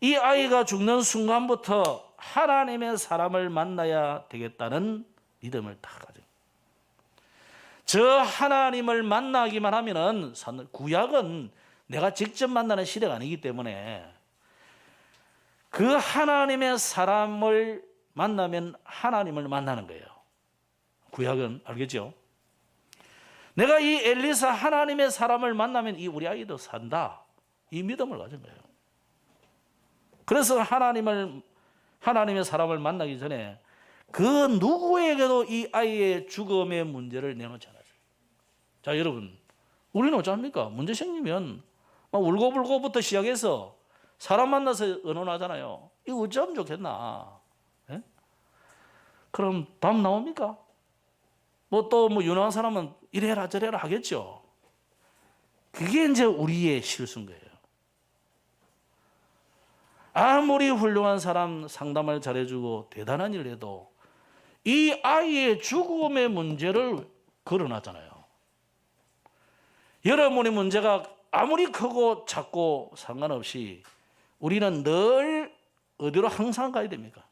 이 아이가 죽는 순간부터 하나님의 사람을 만나야 되겠다는 믿음을 다 가지고 저 하나님을 만나기만 하면은 구약은 내가 직접 만나는 시대가 아니기 때문에 그 하나님의 사람을 만나면 하나님을 만나는 거예요. 구약은 알겠죠? 내가 이 엘리사 하나님의 사람을 만나면 이 우리 아이도 산다. 이 믿음을 가진 거예요. 그래서 하나님의 사람을 만나기 전에 그 누구에게도 이 아이의 죽음의 문제를 내놓지 않았어요. 자, 여러분, 우리는 어찌합니까? 문제 생기면 막 울고불고부터 시작해서 사람 만나서 의논하잖아요. 이거 어쩌면 좋겠나? 예? 그럼 답 나옵니까? 뭐 또 뭐 유능한 사람은 이래라 저래라 하겠죠. 그게 이제 우리의 실수인 거예요. 아무리 훌륭한 사람 상담을 잘해주고 대단한 일을 해도 이 아이의 죽음의 문제를 걸어놨잖아요. 여러분의 문제가 아무리 크고 작고 상관없이 우리는 늘 어디로 항상 가야 됩니까?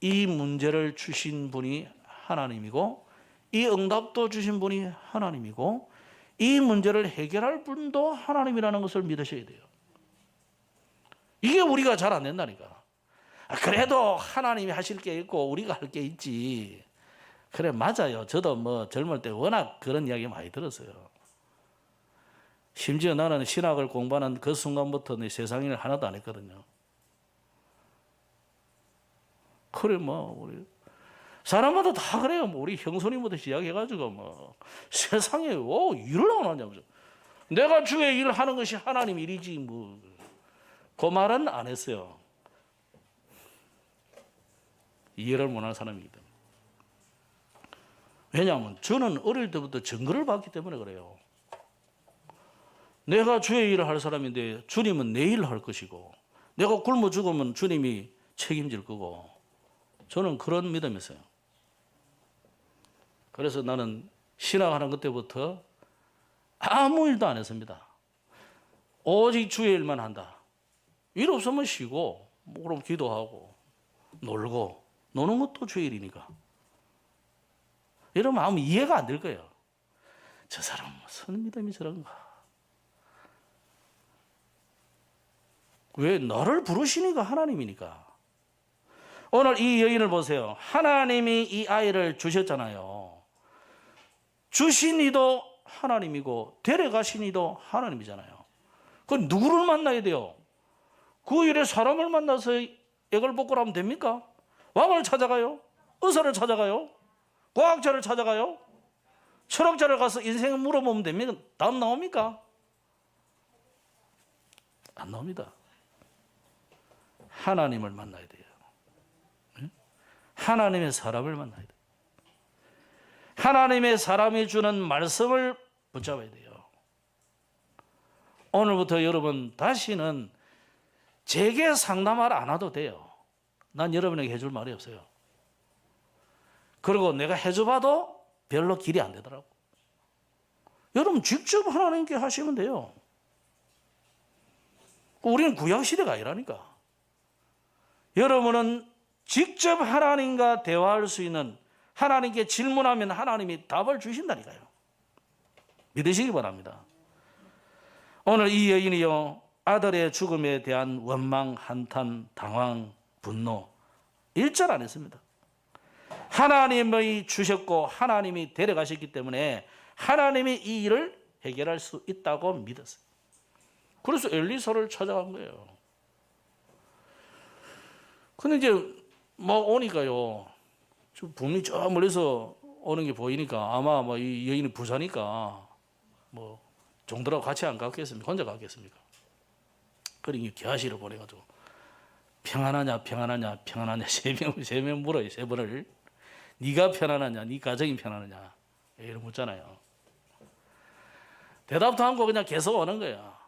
이 문제를 주신 분이 하나님이고 이 응답도 주신 분이 하나님이고 이 문제를 해결할 분도 하나님이라는 것을 믿으셔야 돼요. 이게 우리가 잘 안 된다니까. 그래도 하나님이 하실 게 있고 우리가 할 게 있지. 그래 맞아요. 저도 뭐 젊을 때 워낙 그런 이야기 많이 들었어요. 심지어 나는 신학을 공부하는 그 순간부터 내 세상 일 하나도 안 했거든요. 그래 뭐 우리 사람마다 다 그래요. 뭐 우리 형수님부터 시작해가지고 뭐 세상에 일을 안 하냐면서 내가 주의 일을 하는 것이 하나님 일이지 뭐 그 말은 안 했어요. 이해를 못하는 사람이기 때문에. 왜냐하면 저는 어릴 때부터 증거를 받기 때문에 그래요. 내가 주의 일을 할 사람인데 주님은 내 일을 할 것이고 내가 굶어 죽으면 주님이 책임질 거고 저는 그런 믿음이 있어요. 그래서 나는 신학하는 그때부터 아무 일도 안 했습니다. 오직 주의 일만 한다. 일 없으면 쉬고 뭐 그럼 기도하고 놀고 노는 것도 주의 일이니까. 이러면 아무 이해가 안 될 거예요. 저 사람 무슨 믿음이 저런가. 왜? 나를 부르시니까 하나님이니까. 오늘 이 여인을 보세요. 하나님이 이 아이를 주셨잖아요. 주신 이도 하나님이고 데려가신 이도 하나님이잖아요. 그럼 누구를 만나야 돼요? 그 일에 사람을 만나서 액을 복구를 하면 됩니까? 왕을 찾아가요? 의사를 찾아가요? 과학자를 찾아가요? 철학자를 가서 인생을 물어보면 됩니까? 답 나옵니까? 안 나옵니다. 하나님을 만나야 돼요. 하나님의 사람을 만나야 돼요. 하나님의 사람이 주는 말씀을 붙잡아야 돼요. 오늘부터 여러분 다시는 제게 상담을 안 해도 돼요. 난 여러분에게 해줄 말이 없어요. 그리고 내가 해줘봐도 별로 길이 안 되더라고. 여러분 직접 하나님께 하시면 돼요. 우리는 구약시대가 아니라니까. 여러분은 직접 하나님과 대화할 수 있는, 하나님께 질문하면 하나님이 답을 주신다니까요. 믿으시기 바랍니다. 오늘 이 여인이요, 아들의 죽음에 대한 원망, 한탄, 당황, 분노 일절 안 했습니다. 하나님이 주셨고 하나님이 데려가셨기 때문에 하나님이 이 일을 해결할 수 있다고 믿었어요. 그래서 엘리사를 찾아간 거예요. 근데 이제 막 오니까요, 분명히 저 멀리서 오는 게 보이니까 아마 뭐 이 여인이 부자니까 뭐 종들하고 같이 안 갔겠습니까? 혼자 갔겠습니까? 그러니 게하시를 보내가지고 평안하냐 평안하냐 평안하냐 세 명 물어요. 세 번을. 네가 편안하냐, 네 가정이 편안하냐 이런 묻잖아요. 대답도 안 하고 그냥 계속 오는 거야.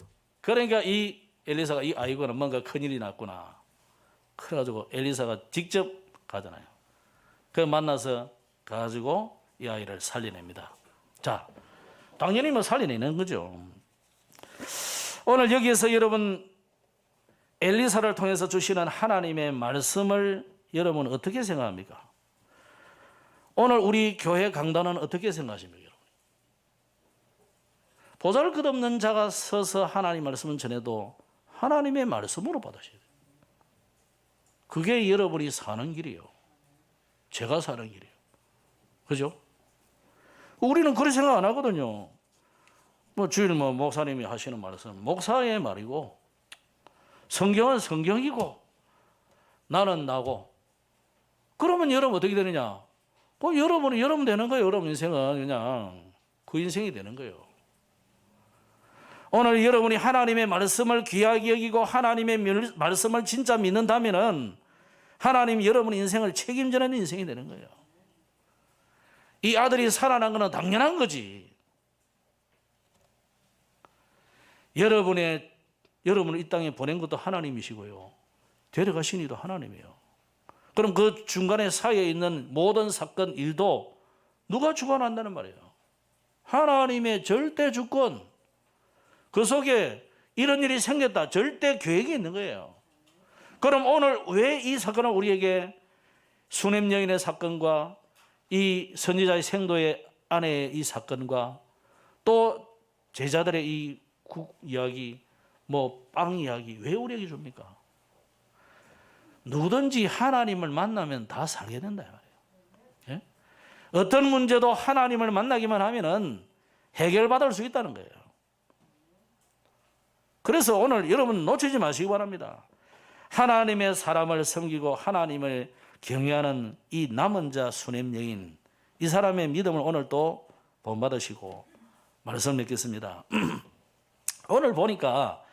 그러니까 이 엘리사가 이 아이고는 뭔가 큰일이 났구나. 그래가지고 엘리사가 직접 가잖아요. 그 만나서 가지고 이 아이를 살려냅니다. 자, 당연히 뭐 살려내는 거죠. 오늘 여기에서 여러분 엘리사를 통해서 주시는 하나님의 말씀을 여러분 어떻게 생각합니까? 오늘 우리 교회 강단은 어떻게 생각하십니까? 여러분? 보잘것없는 자가 서서 하나님 말씀을 전해도 하나님의 말씀으로 받으셔야 돼요. 그게 여러분이 사는 길이에요. 제가 사는 길이에요. 그죠? 우리는 그런 생각 안 하거든요. 뭐 주일 뭐 목사님이 하시는 말씀 목사의 말이고 성경은 성경이고 나는 나고. 그러면 여러분 어떻게 되느냐? 여러분은 여러분 되는 거예요. 여러분 인생은 그냥 그 인생이 되는 거예요. 오늘 여러분이 하나님의 말씀을 귀하게 여기고 하나님의 말씀을 진짜 믿는다면은 하나님이 여러분 인생을 책임지는 인생이 되는 거예요. 이 아들이 살아난 것은 당연한 거지. 여러분을 이 땅에 보낸 것도 하나님이시고요. 데려가신 이도 하나님이에요. 그럼 그 중간에 사이에 있는 모든 사건, 일도 누가 주관한다는 말이에요? 하나님의 절대 주권. 그 속에 이런 일이 생겼다. 절대 계획이 있는 거예요. 그럼 오늘 왜 이 사건을 우리에게 수냄 여인의 사건과 이 선지자의 생도의 아내의 이 사건과 또 제자들의 이 국 이야기, 빵 이야기 왜 우리에게 줍니까? 누구든지 하나님을 만나면 다 살게 된다 말이에요. 예? 어떤 문제도 하나님을 만나기만 하면은 해결받을 수 있다는 거예요. 그래서 오늘 여러분 놓치지 마시기 바랍니다. 하나님의 사람을 섬기고 하나님을 경외하는 이 남은 자 수냄 여인, 이 사람의 믿음을 오늘 또 본받으시고 말씀 맺겠습니다. 오늘 보니까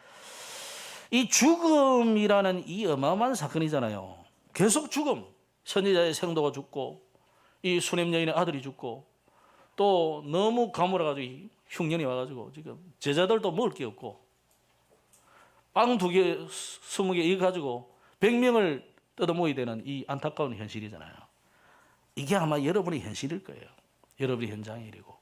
이 죽음이라는 이 어마어마한 사건이잖아요. 계속 죽음, 선지자의 생도가 죽고 이 수냄 여인의 아들이 죽고 또 너무 가물어가지고 흉년이 와가지고 지금 제자들도 먹을 게 없고 빵 2개, 20개 이거 가지고 100명을 뜯어모어야 되는 이 안타까운 현실이잖아요. 이게 아마 여러분의 현실일 거예요. 여러분의 현장의 일이고.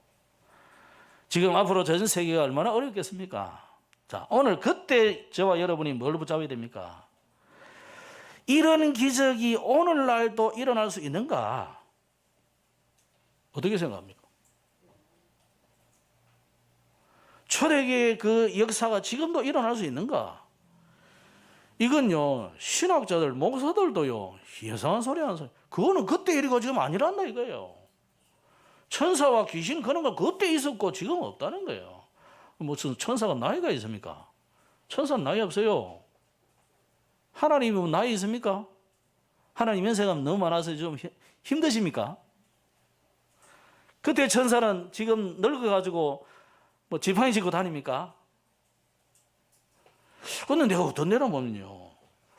지금 앞으로 전 세계가 얼마나 어렵겠습니까? 자, 오늘 그때 저와 여러분이 뭘 붙잡아야 됩니까? 이런 기적이 오늘날도 일어날 수 있는가? 어떻게 생각합니까? 초대교회의 그 역사가 지금도 일어날 수 있는가? 이건요, 신학자들, 목사들도요, 이상한 소리 하는 소리. 그거는 그때 일이고 지금 아니란다 이거예요. 천사와 귀신 그런 거 그때 있었고 지금 없다는 거예요. 무슨 천사가 나이가 있습니까? 천사는 나이 없어요. 하나님은 나이 있습니까? 하나님 연세가 너무 많아서 좀 힘드십니까? 그때 천사는 지금 늙어가지고 지팡이 짚고 다닙니까? 근데 내가 어떤 데로 보면요,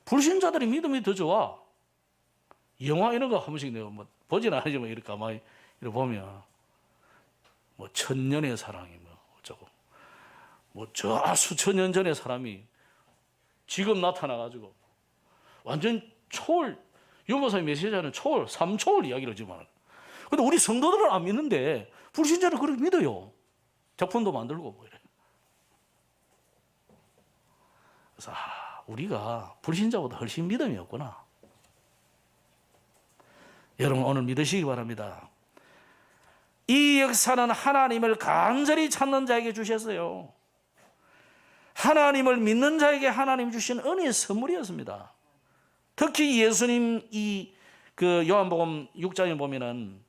불신자들이 믿음이 더 좋아. 영화 이런 거 한 번씩 내가 보진 않지만 이렇게 가만히 이렇게 보면 천년의 사랑이 어쩌고 저 수천 년 전의 사람이 지금 나타나가지고 완전 초월, 유모사의 메시지는 초월, 3초월 이야기를 지금 하는 거예요. 근데 우리 성도들은 안 믿는데 불신자는 그렇게 믿어요. 작품도 만들고 뭐 이래. 그래서 우리가 불신자보다 훨씬 믿음이 없구나. 여러분 오늘 믿으시기 바랍니다. 이 역사는 하나님을 간절히 찾는 자에게 주셨어요. 하나님을 믿는 자에게 하나님 주신 은혜의 선물이었습니다. 특히 예수님 그 요한복음 6장에 보면은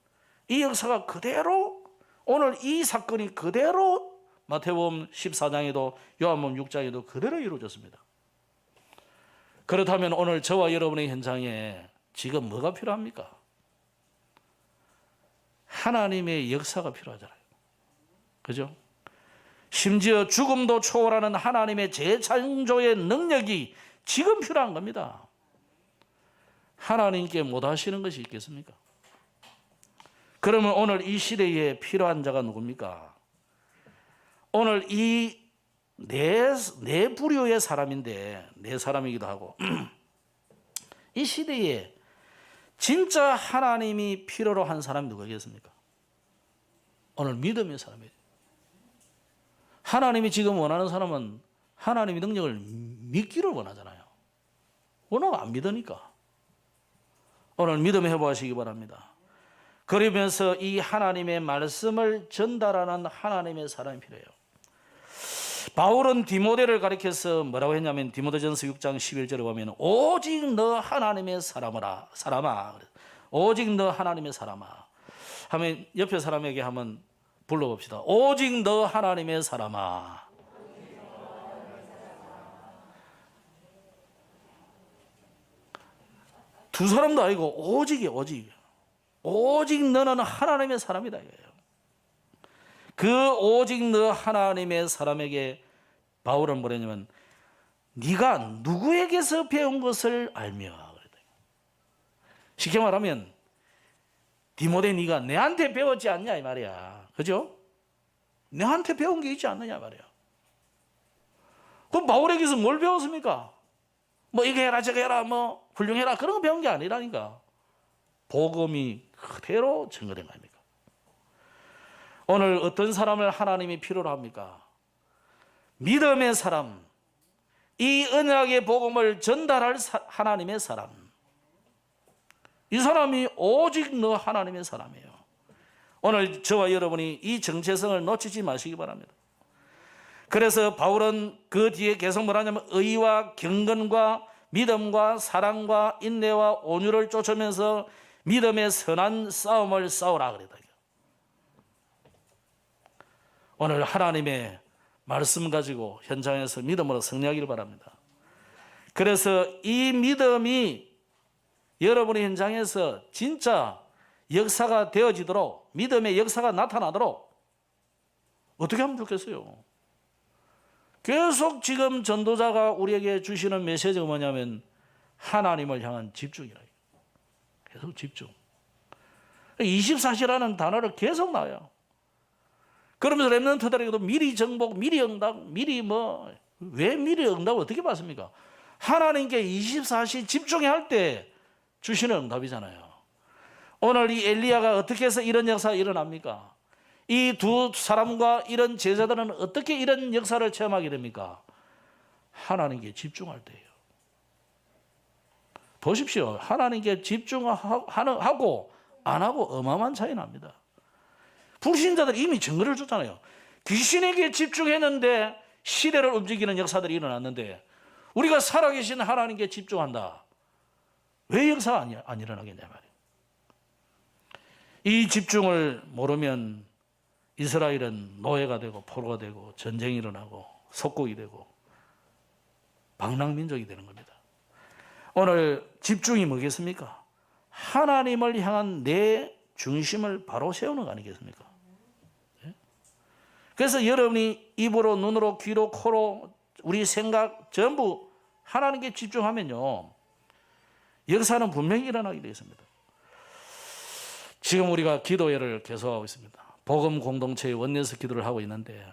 이 역사가 그대로, 오늘 이 사건이 그대로 마태복음 14장에도 요한복음 6장에도 그대로 이루어졌습니다. 그렇다면 오늘 저와 여러분의 현장에 지금 뭐가 필요합니까? 하나님의 역사가 필요하잖아요. 그죠? 심지어 죽음도 초월하는 하나님의 재창조의 능력이 지금 필요한 겁니다. 하나님께 못 하시는 것이 있겠습니까? 그러면 오늘 이 시대에 필요한 자가 누굽니까? 오늘 이 네 부류의 사람인데, 네 사람이기도 하고 이 시대에 진짜 하나님이 필요로 한 사람이 누구겠습니까? 오늘 믿음의 사람이에요. 하나님이 지금 원하는 사람은 하나님의 능력을 믿기를 원하잖아요. 워낙 안 믿으니까. 오늘 믿음 회복하시기 바랍니다. 그러면서 이 하나님의 말씀을 전달하는 하나님의 사람이 필요해요. 바울은 디모데를 가리켜서 뭐라고 했냐면 디모데전서 6장 11절에 보면 오직 너 하나님의 사람아, 오직 너 하나님의 사람아 하면 옆에 사람에게 한번 불러봅시다. 오직 너 하나님의 사람아. 두 사람도 아니고 오직이에요. 오직 너는 하나님의 사람이다 이거예요. 그 오직 너 하나님의 사람에게 바울은 뭐랬냐면 네가 누구에게서 배운 것을 알며, 쉽게 말하면 디모데 네가 내한테 배웠지 않냐 이 말이야. 그죠? 내한테 배운 게 있지 않느냐 말이야. 그럼 바울에게서 뭘 배웠습니까? 뭐 이거 해라 저거 해라 뭐 훌륭해라 그런 거 배운 게 아니라니까. 복음이 그대로 증거된 거 아닙니까? 오늘 어떤 사람을 하나님이 필요로 합니까? 믿음의 사람, 이 언약의 복음을 전달할 하나님의 사람. 이 사람이 오직 너 하나님의 사람이에요. 오늘 저와 여러분이 이 정체성을 놓치지 마시기 바랍니다. 그래서 바울은 그 뒤에 계속 뭐라냐면 의와 경건과 믿음과 사랑과 인내와 온유를 쫓으면서 믿음의 선한 싸움을 싸우라 그랬다. 오늘 하나님의 말씀 가지고 현장에서 믿음으로 승리하기를 바랍니다. 그래서 이 믿음이 여러분의 현장에서 진짜 역사가 되어지도록, 믿음의 역사가 나타나도록 어떻게 하면 좋겠어요? 계속 지금 전도자가 우리에게 주시는 메시지가 뭐냐면 하나님을 향한 집중이라. 계속 집중. 24시라는 단어를 계속 나와요. 그러면서 렘넌트들에게도 미리 정복, 미리 응답, 미리 왜 미리 응답을 어떻게 받습니까? 하나님께 24시 집중해야 할 때 주시는 응답이잖아요. 오늘 이 엘리야가 어떻게 해서 이런 역사가 일어납니까? 이 두 사람과 이런 제자들은 어떻게 이런 역사를 체험하게 됩니까? 하나님께 집중할 때예요. 보십시오. 하나님께 집중하고 안 하고 어마어마한 차이 납니다. 불신자들이 이미 증거를 줬잖아요. 귀신에게 집중했는데 시대를 움직이는 역사들이 일어났는데 우리가 살아계신 하나님께 집중한다. 왜 역사가 안 일어나겠냐 말이에요. 이 집중을 모르면 이스라엘은 노예가 되고 포로가 되고 전쟁이 일어나고 속국이 되고 방랑민족이 되는 겁니다. 오늘 집중이 뭐겠습니까? 하나님을 향한 내 중심을 바로 세우는 거 아니겠습니까? 그래서 여러분이 입으로 눈으로 귀로 코로 우리 생각 전부 하나님께 집중하면요 역사는 분명히 일어나게 되어 있습니다. 지금 우리가 기도회를 계속하고 있습니다. 복음 공동체의 원내에서 기도를 하고 있는데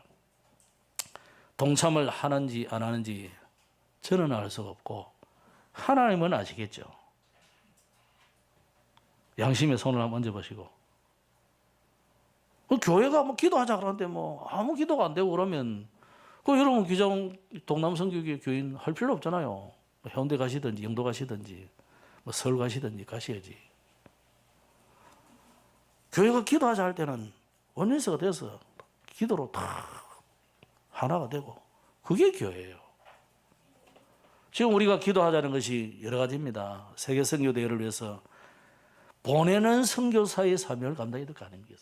동참을 하는지 안 하는지 저는 알 수가 없고 하나님은 아시겠죠. 양심의 손을 한번 얹어보시고 교회가 기도하자 그러는데 아무 기도가 안 되고 그러면 여러분 기장 동남성교회 교인 할 필요 없잖아요. 해운대 가시든지 영도 가시든지 서울 가시든지 가셔야지. 교회가 기도하자 할 때는 원내에서가 돼서 기도로 다 하나가 되고 그게 교회예요. 지금 우리가 기도하자는 것이 여러 가지입니다. 세계 선교대회를 위해서 보내는 선교사의 사명을 감당해야 될 거 아닙니까?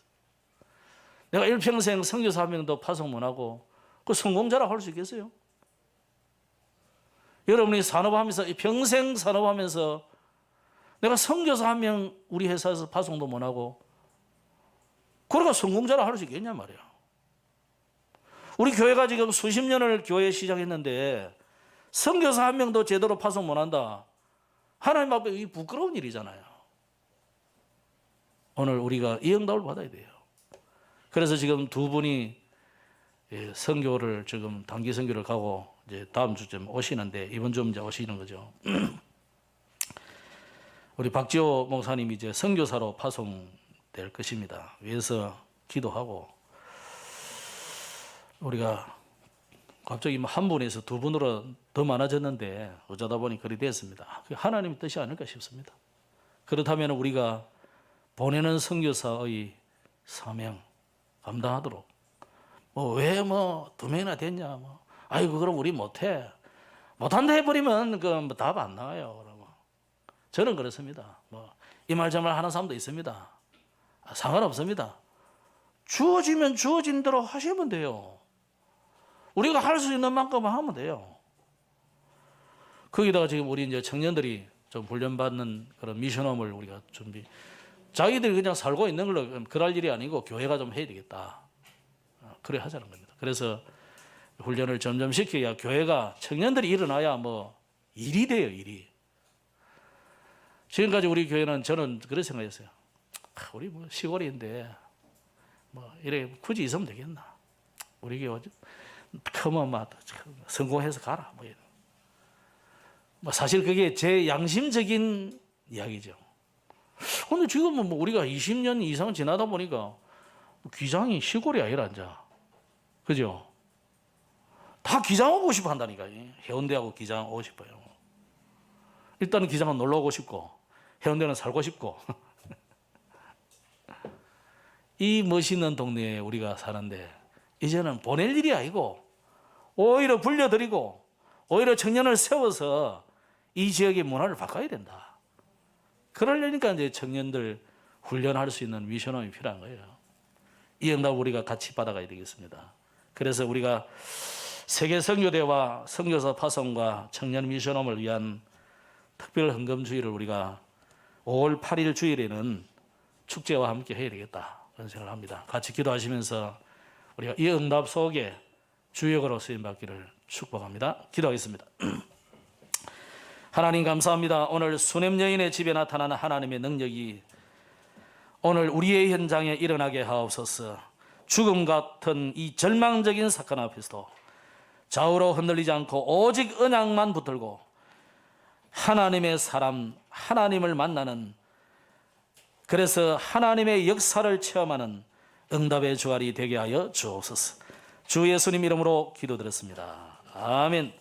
내가 일평생 선교사 한 명도 파송 못하고 그 성공자라고 할 수 있겠어요? 여러분이 산업하면서 평생 산업하면서 내가 선교사 한 명 우리 회사에서 파송도 못하고 그러니까 성공자라 할 수 있겠냐 말이야. 우리 교회가 지금 수십 년을 교회 시작했는데 선교사 한 명도 제대로 파송 못한다. 하나님 앞에 이 부끄러운 일이잖아요. 오늘 우리가 이 응답을 받아야 돼요. 그래서 지금 두 분이 선교를 지금 단기 선교를 가고 이제 다음 주쯤 오시는데 이번 주 이제 오시는 거죠. 우리 박지호 목사님이 이제 선교사로 파송될 것입니다. 위해서 기도하고 우리가 갑자기 한 분에서 두 분으로 더 많아졌는데 어쩌다 보니 그리 됐습니다. 그게 하나님의 뜻이 아닐까 싶습니다. 그렇다면 우리가 보내는 선교사의 사명 감당하도록 왜 두 명이나 됐냐 아이고 그럼 우리 못해 못한다 해버리면 그 답 안 나와요. 그러면 저는 그렇습니다. 이 말 저 말 하는 사람도 있습니다. 상관없습니다. 주어지면 주어진 대로 하시면 돼요. 우리가 할 수 있는 만큼 하면 돼요. 거기다가 지금 우리 이제 청년들이 좀 훈련받는 그런 미션홈을 우리가 자기들이 그냥 살고 있는 걸로 그럴 일이 아니고 교회가 좀 해야 되겠다. 그래 하자는 겁니다. 그래서 훈련을 점점 시켜야 교회가 청년들이 일어나야 일이 돼요, 일이. 지금까지 우리 교회는 저는 그렇게 생각했어요. 우리 뭐 시골인데 뭐 이래 굳이 있으면 되겠나? 우리 교회 크면 막 성공해서 가라 뭐 이런. 뭐 사실 그게 제 양심적인 이야기죠. 근데 지금은 뭐 우리가 20년 이상 지나다 보니까 기장이 시골이 아니라 이제 그죠? 다 기장 오고 싶어 한다니까요. 해운대하고 기장 오고 싶어요. 일단은 기장은 놀러 오고 싶고 해운대는 살고 싶고 이 멋있는 동네에 우리가 사는데 이제는 보낼 일이 아니고 오히려 불려드리고 오히려 청년을 세워서 이 지역의 문화를 바꿔야 된다. 그러려니까 이제 청년들 훈련할 수 있는 미션홈이 필요한 거예요. 이 응답을 우리가 같이 받아가야 되겠습니다. 그래서 우리가 세계 선교대와 선교사 파송과 청년 미션홈을 위한 특별 헌금 주일을 우리가 5월 8일 주일에는 축제와 함께 해야 되겠다 그런 생각을 합니다. 같이 기도하시면서 우리가 이 응답 속에 주역으로 쓰임받기를 축복합니다. 기도하겠습니다. 하나님 감사합니다. 오늘 수냄 여인의 집에 나타나는 하나님의 능력이 오늘 우리의 현장에 일어나게 하옵소서. 죽음 같은 이 절망적인 사건 앞에서도 좌우로 흔들리지 않고 오직 언약만 붙들고 하나님의 사람, 하나님을 만나는, 그래서 하나님의 역사를 체험하는 응답의 주알이 되게 하여 주옵소서. 주 예수님 이름으로 기도드렸습니다. 아멘.